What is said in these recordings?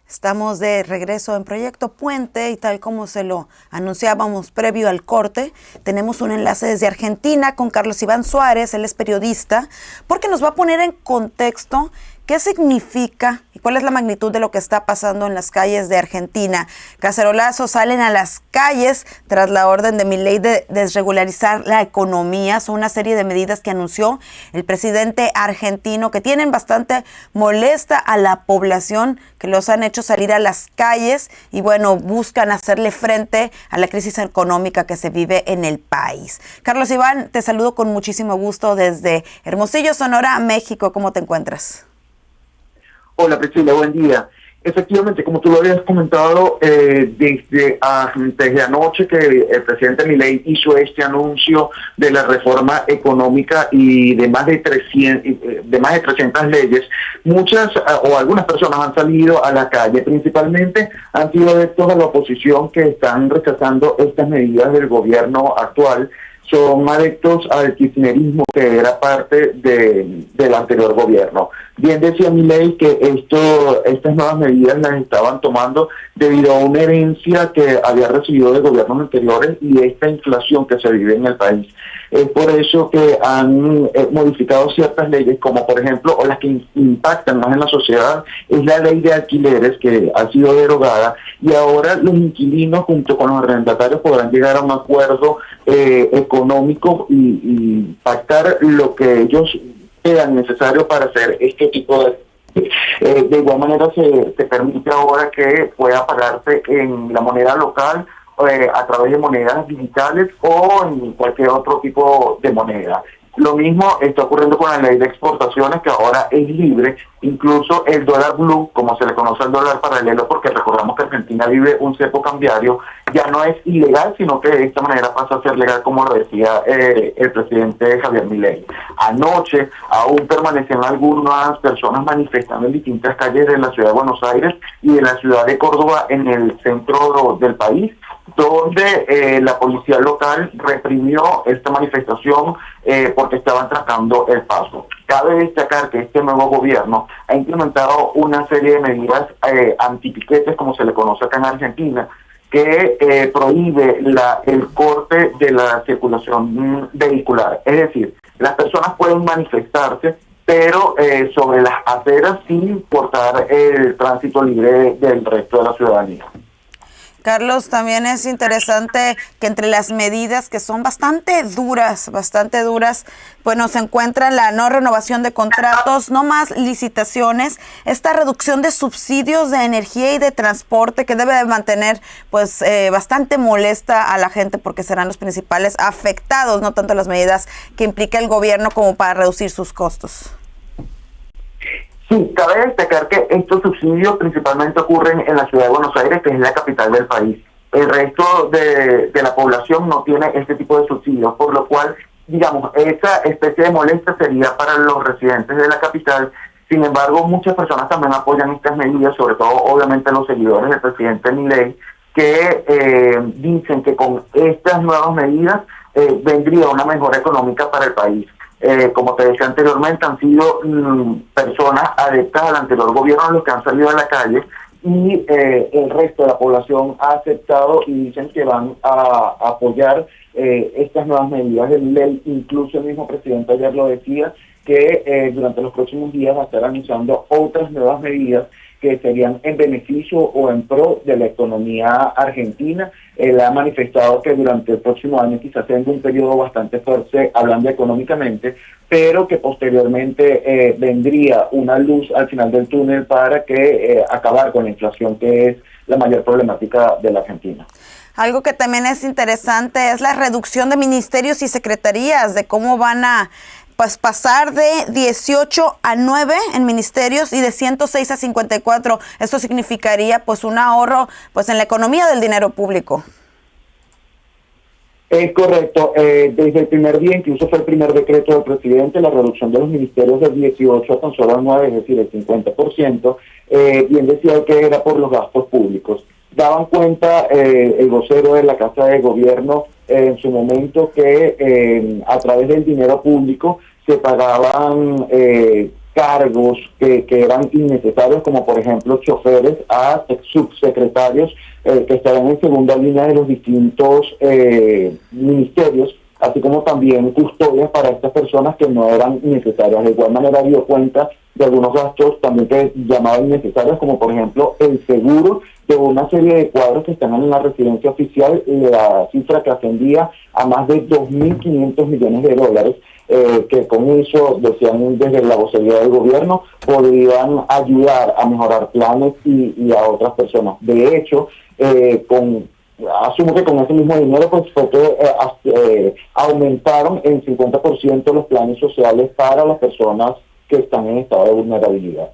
Estamos de regreso en Proyecto Puente y tal como se lo anunciábamos previo al corte, tenemos un enlace desde Argentina con Carlos Iván Suárez, él es periodista, porque nos va a poner en contexto qué significa y cuál es la magnitud de lo que está pasando en las calles de Argentina. Cacerolazos salen a las calles tras la orden de Milei de desregularizar la economía. Son una serie de medidas que anunció el presidente argentino que tienen bastante molesta a la población, que los han hecho salir a las calles y bueno, buscan hacerle frente a la crisis económica que se vive en el país. Carlos Iván, te saludo con muchísimo gusto desde Hermosillo, Sonora, México. ¿Cómo te encuentras? Hola Priscila, buen día. Efectivamente, como tú lo habías comentado, desde anoche que el presidente Milei hizo este anuncio de la reforma económica y de más de 300 leyes, muchas o algunas personas han salido a la calle, principalmente han sido adeptos a la oposición que están rechazando estas medidas del gobierno actual. Son adeptos al kirchnerismo que era parte del anterior gobierno. Bien decía Milei que estas nuevas medidas las estaban tomando debido a una herencia que había recibido de gobiernos anteriores y esta inflación que se vive en el país. Es por eso que han modificado ciertas leyes, como por ejemplo, o las que impactan más en la sociedad, es la ley de alquileres que ha sido derogada y ahora los inquilinos junto con los arrendatarios podrán llegar a un acuerdo económico y pactar lo que ellos crean necesario para hacer este tipo de igual manera se permite ahora que pueda pagarse en la moneda local a través de monedas digitales o en cualquier otro tipo de moneda. Lo mismo está ocurriendo con la ley de exportaciones, que ahora es libre, incluso el dólar blue, como se le conoce al dólar paralelo, porque recordamos que Argentina vive un cepo cambiario, ya no es ilegal, sino que de esta manera pasa a ser legal, como lo decía el presidente Javier Milei. Anoche aún permanecían algunas personas manifestando en distintas calles de la ciudad de Buenos Aires y de la ciudad de Córdoba en el centro del país, donde la policía local reprimió esta manifestación porque estaban trazando el paso. Cabe destacar que este nuevo gobierno ha implementado una serie de medidas antipiquetes, como se le conoce acá en Argentina, que prohíbe el corte de la circulación vehicular. Es decir, las personas pueden manifestarse, pero sobre las aceras sin importar el tránsito libre del resto de la ciudadanía. Carlos, también es interesante que entre las medidas que son bastante duras, bueno, se encuentra la no renovación de contratos, no más licitaciones, esta reducción de subsidios de energía y de transporte que debe de mantener pues bastante molesta a la gente porque serán los principales afectados, no tanto las medidas que implica el gobierno como para reducir sus costos. Sí, cabe destacar que estos subsidios principalmente ocurren en la ciudad de Buenos Aires, que es la capital del país. El resto de la población no tiene este tipo de subsidios, por lo cual, digamos, esa especie de molestia sería para los residentes de la capital. Sin embargo, muchas personas también apoyan estas medidas, sobre todo, obviamente, los seguidores del presidente Milei, que dicen que con estas nuevas medidas vendría una mejora económica para el país. Como te decía anteriormente, han sido personas adeptas al anterior gobierno los que han salido a la calle y el resto de la población ha aceptado y dicen que van a apoyar estas nuevas medidas de ley. Incluso el mismo presidente ayer lo decía, que durante los próximos días va a estar anunciando otras nuevas medidas que serían en beneficio o en pro de la economía argentina. Él ha manifestado que durante el próximo año quizás tenga un periodo bastante fuerte hablando económicamente, pero que posteriormente vendría una luz al final del túnel para que acabar con la inflación, que es la mayor problemática de la Argentina. Algo que también es interesante es la reducción de ministerios y secretarías, de cómo van a pues pasar de 18 a 9 en ministerios y de 106 a 54. Esto significaría pues un ahorro pues en la economía del dinero público. Es correcto. Desde el primer día, incluso fue el primer decreto del presidente, la reducción de los ministerios del 18 a tan solo a 9, es decir, el 50%, bien decía que era por los gastos públicos. Daban cuenta el vocero de la Casa de Gobierno en su momento que a través del dinero público se pagaban cargos que eran innecesarios, como por ejemplo choferes, a subsecretarios que estaban en segunda línea de los distintos ministerios, así como también custodias para estas personas que no eran necesarias. De igual manera dio cuenta de algunos gastos también que llamaban innecesarios, como por ejemplo el seguro de una serie de cuadros que están en la residencia oficial, la cifra que ascendía a más de 2.500 millones de dólares, que con eso, decían desde la vocería del gobierno, podrían ayudar a mejorar planes y a otras personas. De hecho, asumo que con ese mismo dinero pues fue que aumentaron en 50% los planes sociales para las personas que están en estado de vulnerabilidad.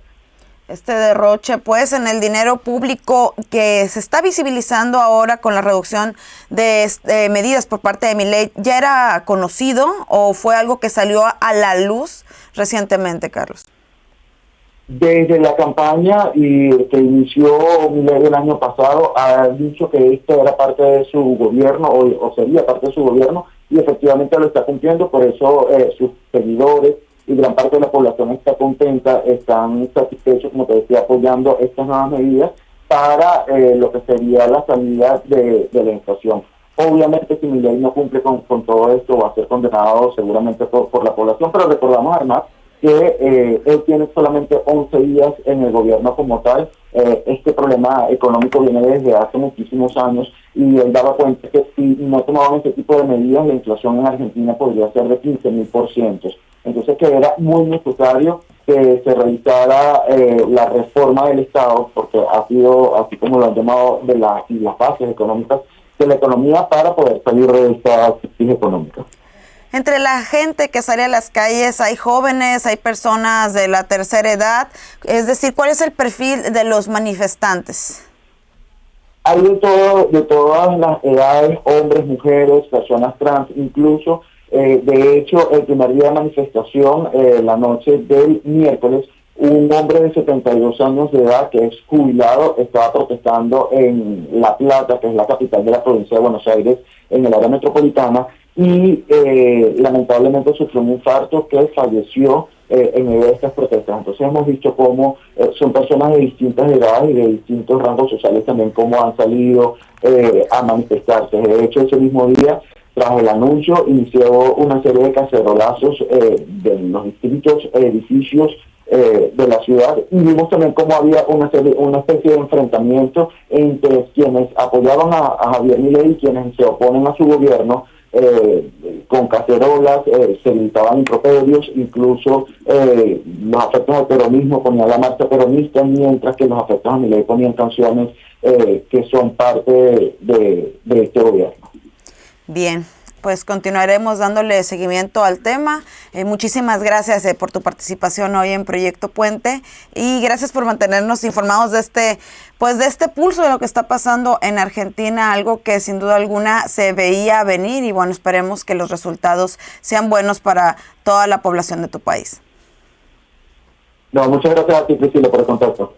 Este derroche, pues, en el dinero público que se está visibilizando ahora con la reducción de medidas por parte de Milei, ¿ya era conocido o fue algo que salió a la luz recientemente, Carlos? Desde la campaña que inició Milei el año pasado, ha dicho que esto era parte de su gobierno o sería parte de su gobierno, y efectivamente lo está cumpliendo. Por eso sus seguidores y gran parte de la población está contenta, están satisfechos, como te decía, apoyando estas nuevas medidas para lo que sería la salida de la inflación. Obviamente, si Milei no cumple con todo esto, va a ser condenado seguramente por la población, pero recordamos además que él tiene solamente 11 días en el gobierno como tal. Este problema económico viene desde hace muchísimos años, y él daba cuenta que si no tomaban este tipo de medidas, la inflación en Argentina podría ser de 15.000%. Entonces, que era muy necesario que se realizara la reforma del Estado, porque ha sido, así como lo han llamado, de las bases económicas de la economía para poder salir de esta crisis económica. Entre la gente que sale a las calles, hay jóvenes, hay personas de la tercera edad, es decir, ¿cuál es el perfil de los manifestantes? Hay de todas las edades, hombres, mujeres, personas trans, incluso. De hecho, el primer día de manifestación, la noche del miércoles, un hombre de 72 años de edad, que es jubilado, estaba protestando en La Plata, que es la capital de la provincia de Buenos Aires, en el área metropolitana, y lamentablemente sufrió un infarto que falleció en medio de estas protestas. Entonces hemos visto cómo son personas de distintas edades y de distintos rangos sociales también cómo han salido a manifestarse. De hecho, ese mismo día, tras el anuncio, inició una serie de cacerolazos de los distintos edificios de la ciudad, y vimos también cómo había una especie de enfrentamiento entre quienes apoyaban a Javier Milei y quienes se oponen a su gobierno. Con cacerolas, se gritaban improperios, incluso los afectos al peronismo ponían la marcha peronista, mientras que los afectos a Milei ponían canciones que son parte de este gobierno. Bien, pues continuaremos dándole seguimiento al tema. Muchísimas gracias por tu participación hoy en Proyecto Puente, y gracias por mantenernos informados de este pulso de lo que está pasando en Argentina, algo que sin duda alguna se veía venir, y bueno, esperemos que los resultados sean buenos para toda la población de tu país. No, muchas gracias a ti, Priscila, por el contacto.